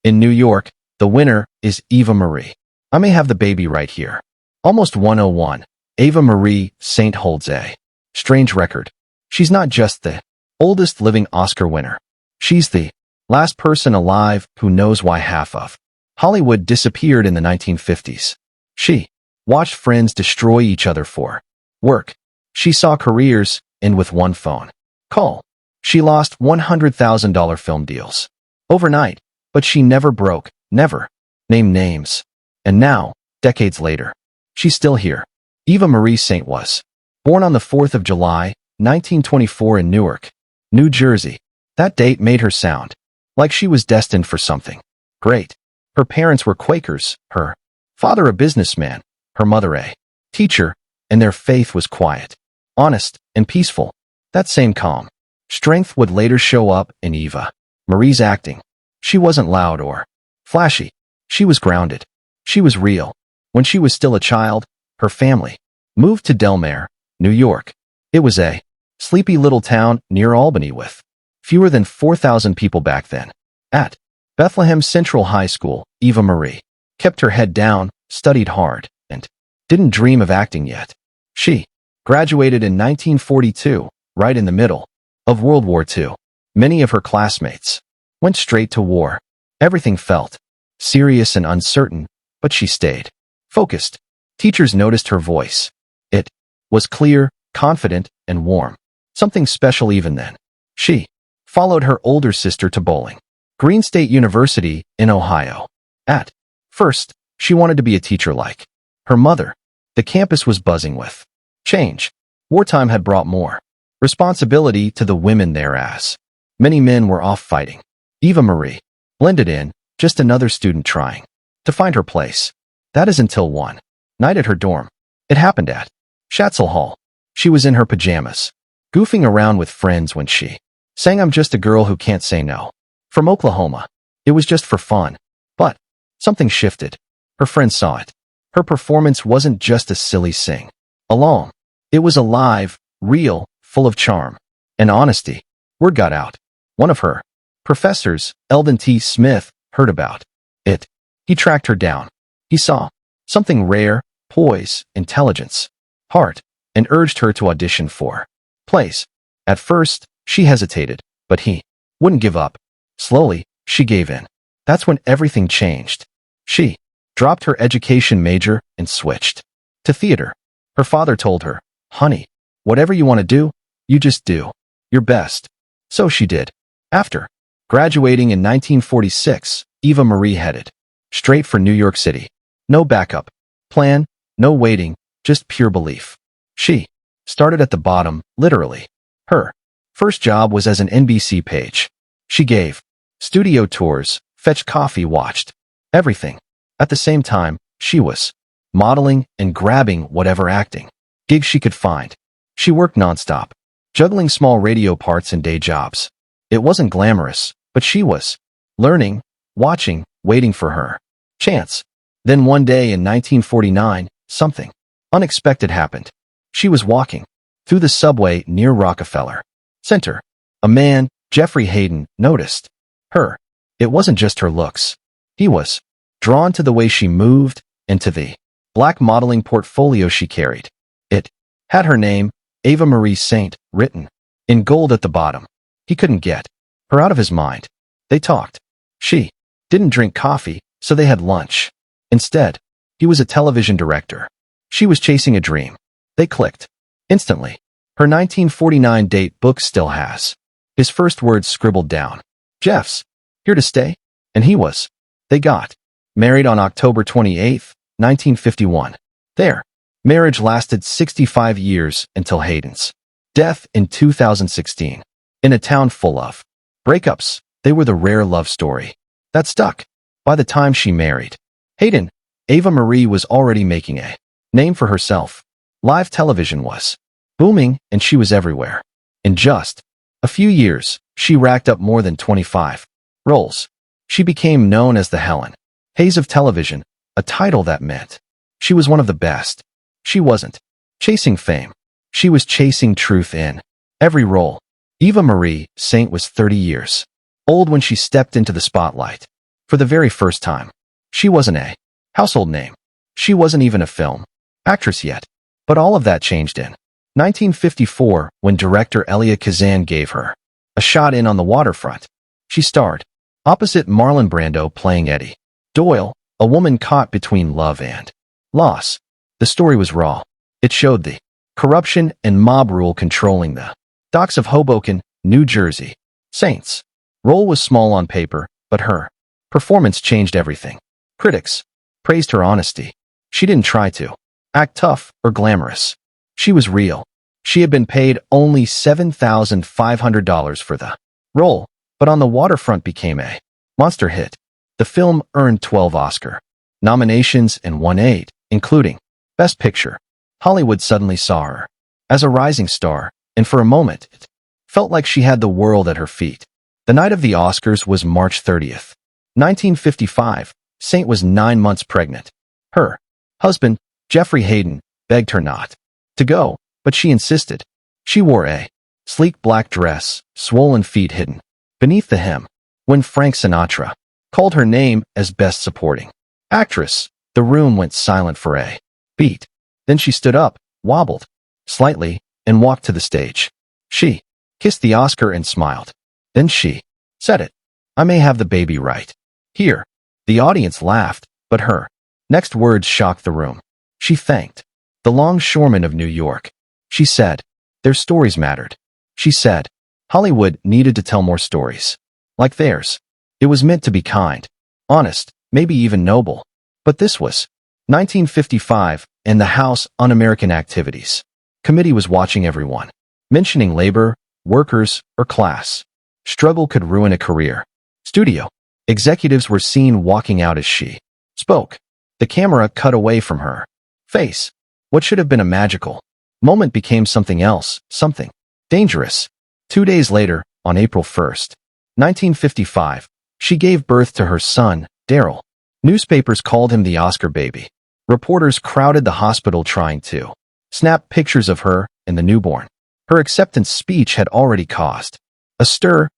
In New York, the winner is Eva Marie. I may have the baby right here. Almost 101. Eva Marie Saint holds a strange record. She's not just the oldest living Oscar winner. She's the last person alive who knows why half of Hollywood disappeared in the 1950s. She watched friends destroy each other for work. She saw careers end with one phone call. She lost $100,000 film deals overnight, but she never broke, never named names. And now, decades later, she's still here. Eva Marie Saint was born on the 4th of July, 1924 in Newark, New Jersey. That date made her sound like she was destined for something great. Her parents were Quakers, her father a businessman, her mother a teacher, and their faith was quiet, honest, and peaceful. That same calm strength would later show up in Eva Marie's acting. She wasn't loud or flashy. She was grounded. She was real. When she was still a child, her family moved to Delmare, New York. It was a sleepy little town near Albany with fewer than 4,000 people back then. At Bethlehem Central High School, Eva Marie kept her head down, studied hard, and didn't dream of acting yet. She graduated in 1942, right in the middle of World War II. Many of her classmates went straight to war. Everything felt serious and uncertain, but she stayed focused. Teachers noticed her voice. It was clear, confident, and warm. Something special even then. She followed her older sister to Bowling Green State University in Ohio. At first, she wanted to be a teacher like her mother. The campus was buzzing with change. Wartime had brought more responsibility to the women there as many men were off fighting. Eva Marie blended in, just another student trying to find her place. That is until one night at her dorm. It happened at Schatzel Hall. She was in her pajamas, goofing around with friends when she sang I'm Just a Girl Who Can't Say No from Oklahoma. It was just for fun. But something shifted. Her friends saw it. Her performance wasn't just a silly sing-along. It was alive, real, full of charm and honesty. Word got out. One of her professors, Eldon T. Smith, heard about it. He tracked her down. He saw something rare, poise, intelligence, heart, and urged her to audition for plays. At first, she hesitated, but he wouldn't give up. Slowly, she gave in. That's when everything changed. She dropped her education major and switched to theater. Her father told her, "Honey, whatever you want to do, you just do your best." So she did. After graduating in 1946, Eva Marie headed straight for New York City. No backup plan, no waiting, just pure belief. She started at the bottom, literally. Her first job was as an NBC page. She gave studio tours, fetched coffee, watched everything. At the same time, she was modeling and grabbing whatever acting gigs she could find. She worked nonstop, juggling small radio parts and day jobs. It wasn't glamorous, but she was learning, watching, waiting for her chance. Then one day in 1949, something unexpected happened. She was walking through the subway near Rockefeller Center. A man, Jeffrey Hayden, noticed her. It wasn't just her looks. He was drawn to the way she moved and to the black modeling portfolio she carried. It had her name, Eva Marie Saint, written in gold at the bottom. He couldn't get her out of his mind. They talked. She didn't drink coffee, so they had lunch. Instead, he was a television director. She was chasing a dream. They clicked instantly. Her 1949 date book still has his first words scribbled down. Jeff's here to stay, and he was. They got married on October 28, 1951. Their marriage lasted 65 years until Hayden's death in 2016. In a town full of breakups, they were the rare love story that stuck. By the time she married Hayden, Eva Marie was already making a name for herself. Live television was booming, and she was everywhere. In just a few years, she racked up more than 25 roles. She became known as the Helen Hayes of television, a title that meant she was one of the best. She wasn't chasing fame. She was chasing truth in every role. Eva Marie Saint was 30 years old when she stepped into the spotlight. For the very first time. She wasn't a household name. She wasn't even a film actress yet. But all of that changed in 1954 when director Elia Kazan gave her a shot in On the Waterfront. She starred opposite Marlon Brando playing Eddie Doyle, a woman caught between love and loss. The story was raw. It showed the corruption and mob rule controlling the docks of Hoboken, New Jersey. Saint's role was small on paper, but her performance changed everything. Critics praised her honesty. She didn't try to act tough or glamorous. She was real. She had been paid only $7,500 for the role, but On the Waterfront became a monster hit. The film earned 12 Oscar nominations and won 8, including Best Picture. Hollywood suddenly saw her as a rising star, and for a moment, it felt like she had the world at her feet. The night of the Oscars was March 30th, 1955. Saint was 9 months pregnant. Her husband, Jeffrey Hayden, begged her not to go, but she insisted. She wore a sleek black dress, swollen feet hidden beneath the hem. When Frank Sinatra called her name as Best Supporting Actress, the room went silent for a beat. Then she stood up, wobbled slightly, and walked to the stage. She kissed the Oscar and smiled. Then she said it. "I may have the baby right here." The audience laughed, but her next words shocked the room. She thanked the longshoremen of New York. She said, their stories mattered. She said, Hollywood needed to tell more stories like theirs. It was meant to be kind, honest, maybe even noble. But this was 1955, and the House Un-American Activities Committee was watching everyone. Mentioning labor, workers, or class struggle could ruin a career. Studio executives were seen walking out as she spoke. The camera cut away from her face. What should have been a magical moment became something else, something dangerous. 2 days later, on April 1st, 1955, she gave birth to her son, Daryl. Newspapers called him the Oscar baby. Reporters crowded the hospital trying to snap pictures of her and the newborn. Her acceptance speech had already caused a stir,